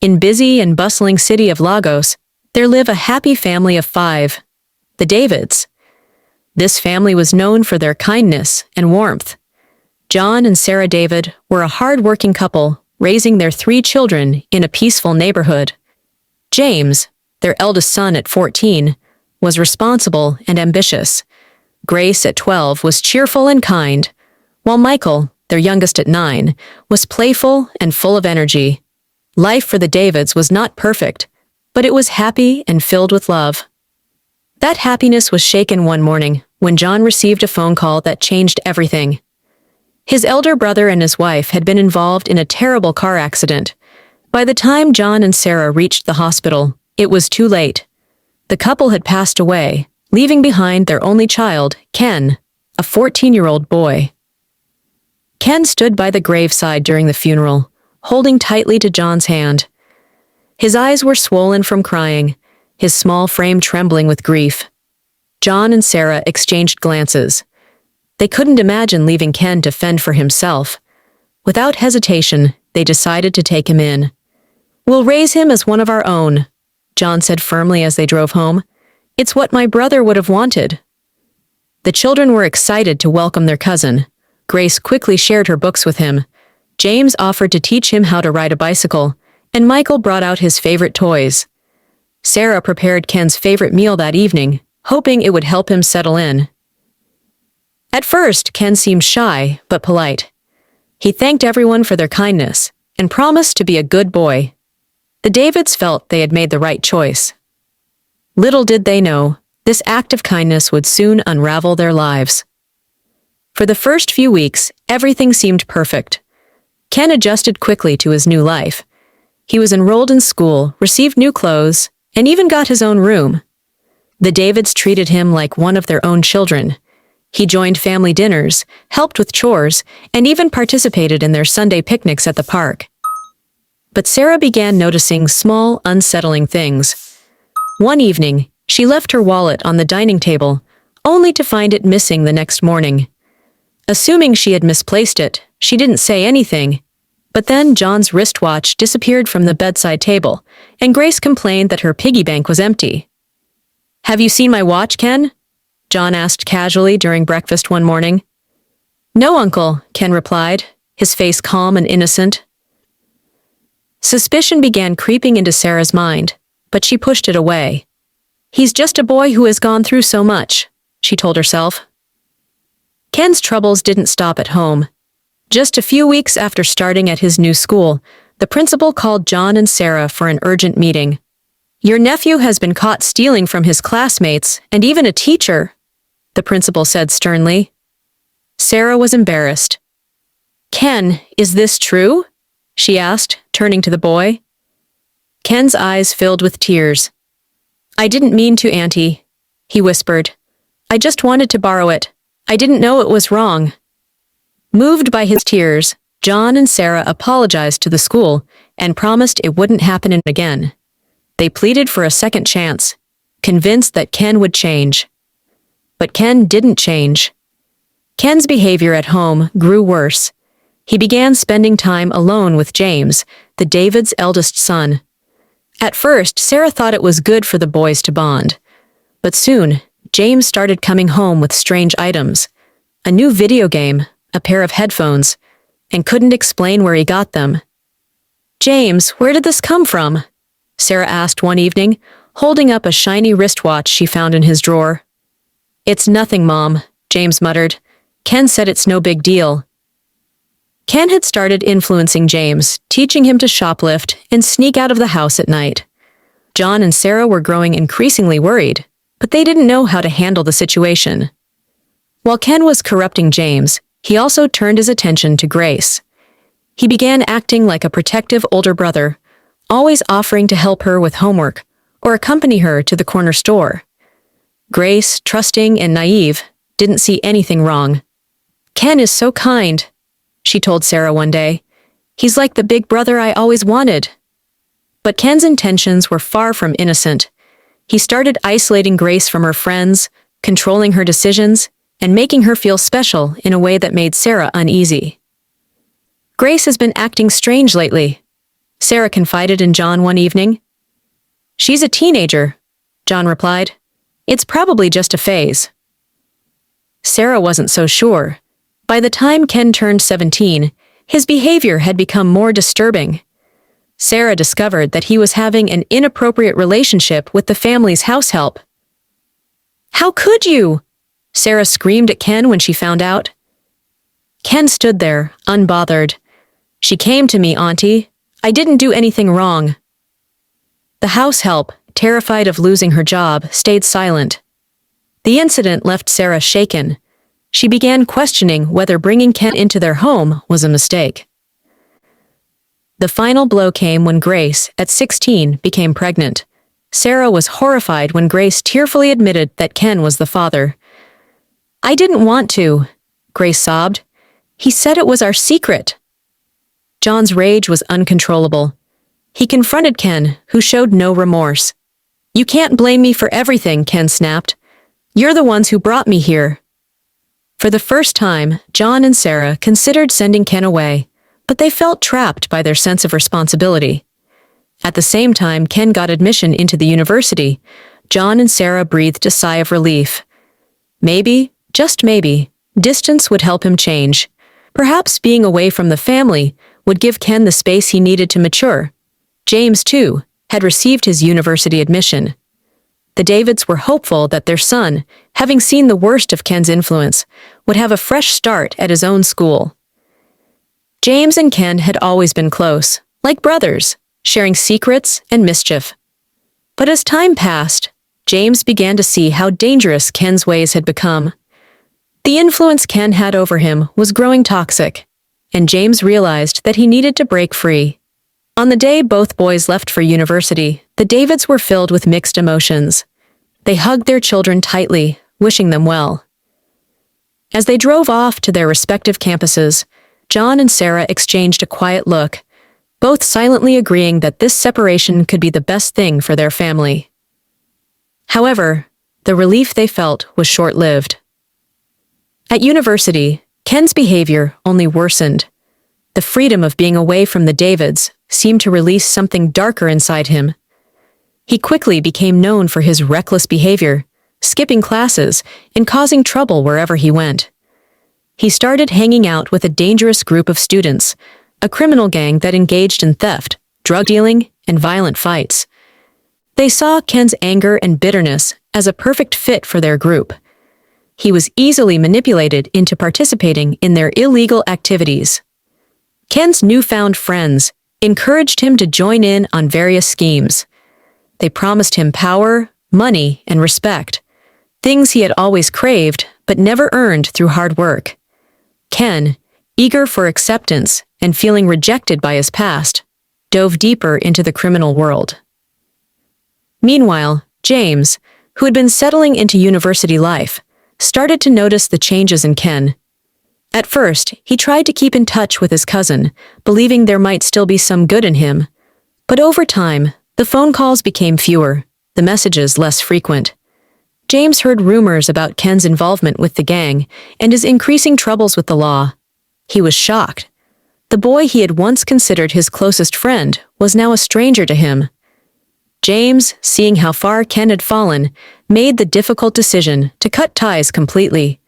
In busy and bustling city of Lagos, there live a happy family of 5, the Davids. This family was known for their kindness and warmth. John and Sarah David were a hard-working couple, raising their 3 children in a peaceful neighborhood. James, their eldest son at 14, was responsible and ambitious. Grace at 12 was cheerful and kind, while Michael, their youngest at 9, was playful and full of energy. Life for the Davids was not perfect, but it was happy and filled with love. That happiness was shaken one morning when John received a phone call that changed everything. His elder brother and his wife had been involved in a terrible car accident. By the time John and Sarah reached the hospital, it was too late. The couple had passed away, leaving behind their only child, Ken, a 14-year-old boy. Ken stood by the graveside during the funeral, holding tightly to John's hand. His eyes were swollen from crying, his small frame trembling with grief. John and Sarah exchanged glances. They couldn't imagine leaving Ken to fend for himself. Without hesitation, they decided to take him in. "We'll raise him as one of our own," John said firmly as they drove home. "It's what my brother would have wanted." The children were excited to welcome their cousin. Grace quickly shared her books with him. James offered to teach him how to ride a bicycle, and Michael brought out his favorite toys. Sarah prepared Ken's favorite meal that evening, hoping it would help him settle in. At first, Ken seemed shy but polite. He thanked everyone for their kindness and promised to be a good boy. The Davids felt they had made the right choice. Little did they know, this act of kindness would soon unravel their lives. For the first few weeks, everything seemed perfect. Ken adjusted quickly to his new life. He was enrolled in school, received new clothes, and even got his own room. The Davids treated him like one of their own children. He joined family dinners, helped with chores, and even participated in their Sunday picnics at the park. But Sarah began noticing small, unsettling things. One evening, she left her wallet on the dining table, only to find it missing the next morning. Assuming she had misplaced it, she didn't say anything. But then John's wristwatch disappeared from the bedside table, and Grace complained that her piggy bank was empty. "Have you seen my watch, Ken?" John asked casually during breakfast one morning. "No, Uncle," Ken replied, his face calm and innocent. Suspicion began creeping into Sarah's mind, but she pushed it away. "He's just a boy who has gone through so much," she told herself. Ken's troubles didn't stop at home. Just a few weeks after starting at his new school, the principal called John and Sarah for an urgent meeting. "Your nephew has been caught stealing from his classmates and even a teacher," the principal said sternly. Sarah was embarrassed. "Ken, is this true?" she asked, turning to the boy. Ken's eyes filled with tears. "I didn't mean to, Auntie," he whispered. "I just wanted to borrow it. I didn't know it was wrong." Moved by his tears, John and Sarah apologized to the school and promised it wouldn't happen again. They pleaded for a second chance, convinced that Ken would change. But Ken didn't change. Ken's behavior at home grew worse. He began spending time alone with James, the Davids' eldest son. At first, Sarah thought it was good for the boys to bond. But soon, James started coming home with strange items, a new video game, a pair of headphones, and couldn't explain where he got them. "James, where did this come from?" Sarah asked one evening, holding up a shiny wristwatch she found in his drawer. "It's nothing, Mom," James muttered. "Ken said it's no big deal." Ken had started influencing James, teaching him to shoplift and sneak out of the house at night. John and Sarah were growing increasingly worried, but they didn't know how to handle the situation. While Ken was corrupting James, he also turned his attention to Grace. He began acting like a protective older brother, always offering to help her with homework or accompany her to the corner store. Grace, trusting and naive, didn't see anything wrong. "Ken is so kind," she told Sarah one day. "He's like the big brother I always wanted." But Ken's intentions were far from innocent. He started isolating Grace from her friends, controlling her decisions, and making her feel special in a way that made Sarah uneasy. "Grace has been acting strange lately," Sarah confided in John one evening. "She's a teenager," John replied. "It's probably just a phase." Sarah wasn't so sure. By the time Ken turned 17, his behavior had become more disturbing. Sarah discovered that he was having an inappropriate relationship with the family's househelp. "How could you?" Sarah screamed at Ken when she found out. Ken stood there, unbothered. "She came to me, Auntie. I didn't do anything wrong." The househelp, terrified of losing her job, stayed silent. The incident left Sarah shaken. She began questioning whether bringing Ken into their home was a mistake. The final blow came when Grace, at 16, became pregnant. Sarah was horrified when Grace tearfully admitted that Ken was the father. "I didn't want to," Grace sobbed. "He said it was our secret." John's rage was uncontrollable. He confronted Ken, who showed no remorse. "You can't blame me for everything," Ken snapped. "You're the ones who brought me here." For the first time, John and Sarah considered sending Ken away, but they felt trapped by their sense of responsibility. At the same time Ken got admission into the university, John and Sarah breathed a sigh of relief. Maybe, just maybe, distance would help him change. Perhaps being away from the family would give Ken the space he needed to mature. James, too, had received his university admission. The Davids were hopeful that their son, having seen the worst of Ken's influence, would have a fresh start at his own school. James and Ken had always been close, like brothers, sharing secrets and mischief. But as time passed, James began to see how dangerous Ken's ways had become. The influence Ken had over him was growing toxic, and James realized that he needed to break free. On the day both boys left for university, the Davids were filled with mixed emotions. They hugged their children tightly, wishing them well. As they drove off to their respective campuses, John and Sarah exchanged a quiet look, both silently agreeing that this separation could be the best thing for their family. However, the relief they felt was short-lived. At university, Ken's behavior only worsened. The freedom of being away from the Davids seemed to release something darker inside him. He quickly became known for his reckless behavior, skipping classes and causing trouble wherever he went. He started hanging out with a dangerous group of students, a criminal gang that engaged in theft, drug dealing, and violent fights. They saw Ken's anger and bitterness as a perfect fit for their group. He was easily manipulated into participating in their illegal activities. Ken's newfound friends encouraged him to join in on various schemes. They promised him power, money, and respect, things he had always craved but never earned through hard work. Ken, eager for acceptance and feeling rejected by his past, dove deeper into the criminal world. Meanwhile, James, who had been settling into university life, started to notice the changes in Ken. At first, he tried to keep in touch with his cousin, believing there might still be some good in him. But over time, the phone calls became fewer, the messages less frequent. James heard rumors about Ken's involvement with the gang and his increasing troubles with the law. He was shocked. The boy he had once considered his closest friend was now a stranger to him. James, seeing how far Ken had fallen, made the difficult decision to cut ties completely.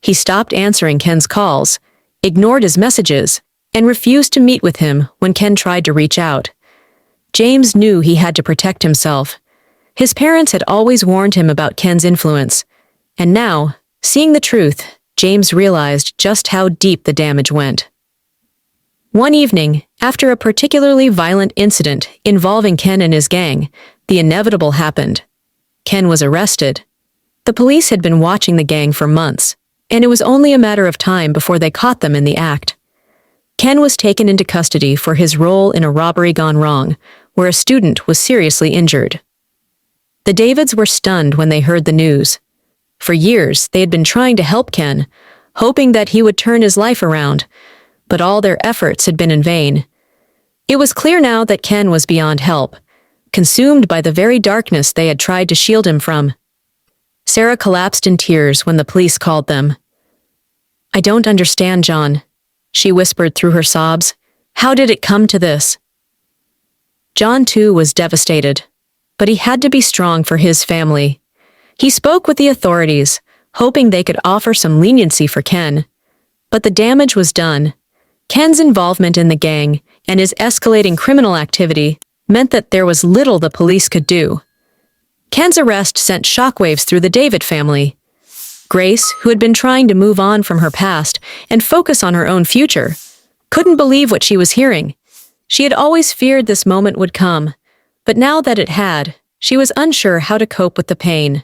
He stopped answering Ken's calls, ignored his messages, and refused to meet with him when Ken tried to reach out. James knew he had to protect himself. His parents had always warned him about Ken's influence, and now, seeing the truth, James realized just how deep the damage went. One evening, after a particularly violent incident involving Ken and his gang, the inevitable happened. Ken was arrested. The police had been watching the gang for months, and it was only a matter of time before they caught them in the act. Ken was taken into custody for his role in a robbery gone wrong, where a student was seriously injured. The Davids were stunned when they heard the news. For years, they had been trying to help Ken, hoping that he would turn his life around, but all their efforts had been in vain. It was clear now that Ken was beyond help, consumed by the very darkness they had tried to shield him from. Sarah collapsed in tears when the police called them. "I don't understand, John," she whispered through her sobs. "How did it come to this?" John, too, was devastated. But he had to be strong for his family. He spoke with the authorities, hoping they could offer some leniency for Ken. But the damage was done. Ken's involvement in the gang and his escalating criminal activity meant that there was little the police could do. Ken's arrest sent shockwaves through the David family. Grace, who had been trying to move on from her past and focus on her own future, couldn't believe what she was hearing. She had always feared this moment would come, but now that it had, she was unsure how to cope with the pain.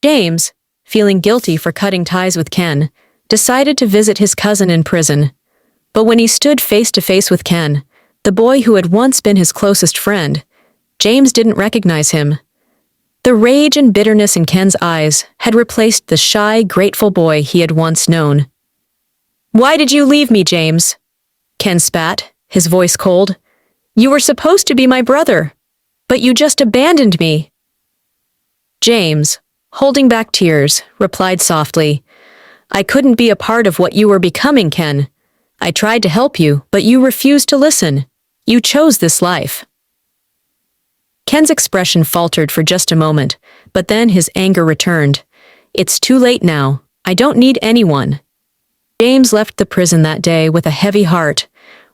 James, feeling guilty for cutting ties with Ken, decided to visit his cousin in prison. But when he stood face to face with Ken, the boy who had once been his closest friend, James didn't recognize him. The rage and bitterness in Ken's eyes had replaced the shy, grateful boy he had once known. "Why did you leave me, James?" Ken spat, his voice cold. "You were supposed to be my brother, but you just abandoned me." James, holding back tears, replied softly, "I couldn't be a part of what you were becoming, Ken. I tried to help you, but you refused to listen. You chose this life." Ken's expression faltered for just a moment, but then his anger returned. "It's too late now. I don't need anyone." James left the prison that day with a heavy heart,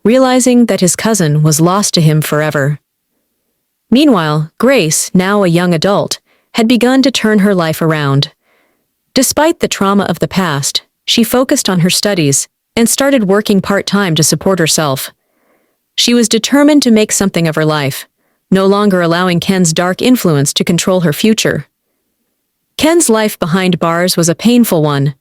realizing that his cousin was lost to him forever. Meanwhile, Grace, now a young adult, had begun to turn her life around. Despite the trauma of the past, she focused on her studies and started working part-time to support herself. She was determined to make something of her life, no longer allowing Ken's dark influence to control her future. Ken's life behind bars was a painful one.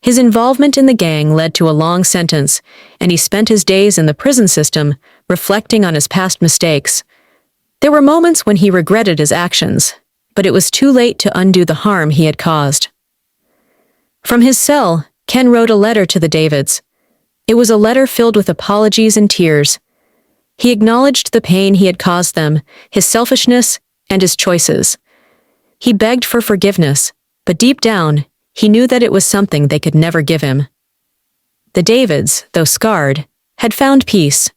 His involvement in the gang led to a long sentence, and he spent his days in the prison system reflecting on his past mistakes. There were moments when he regretted his actions, but it was too late to undo the harm he had caused. From his cell, Ken wrote a letter to the Davids. It was a letter filled with apologies and tears. He acknowledged the pain he had caused them, his selfishness, and his choices. He begged for forgiveness, but deep down, he knew that it was something they could never give him. The Davids, though scarred, had found peace.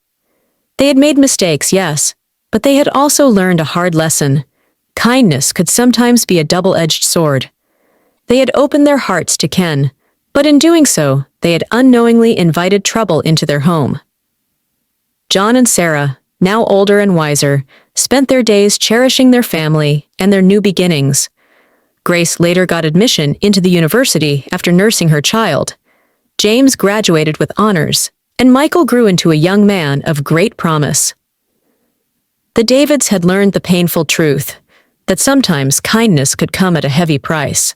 They had made mistakes, yes, but they had also learned a hard lesson. Kindness could sometimes be a double-edged sword. They had opened their hearts to Ken, but in doing so, they had unknowingly invited trouble into their home. John and Sarah, now older and wiser, spent their days cherishing their family and their new beginnings. Grace later got admission into the university after nursing her child. James graduated with honors, and Michael grew into a young man of great promise. The Davids had learned the painful truth that sometimes kindness could come at a heavy price.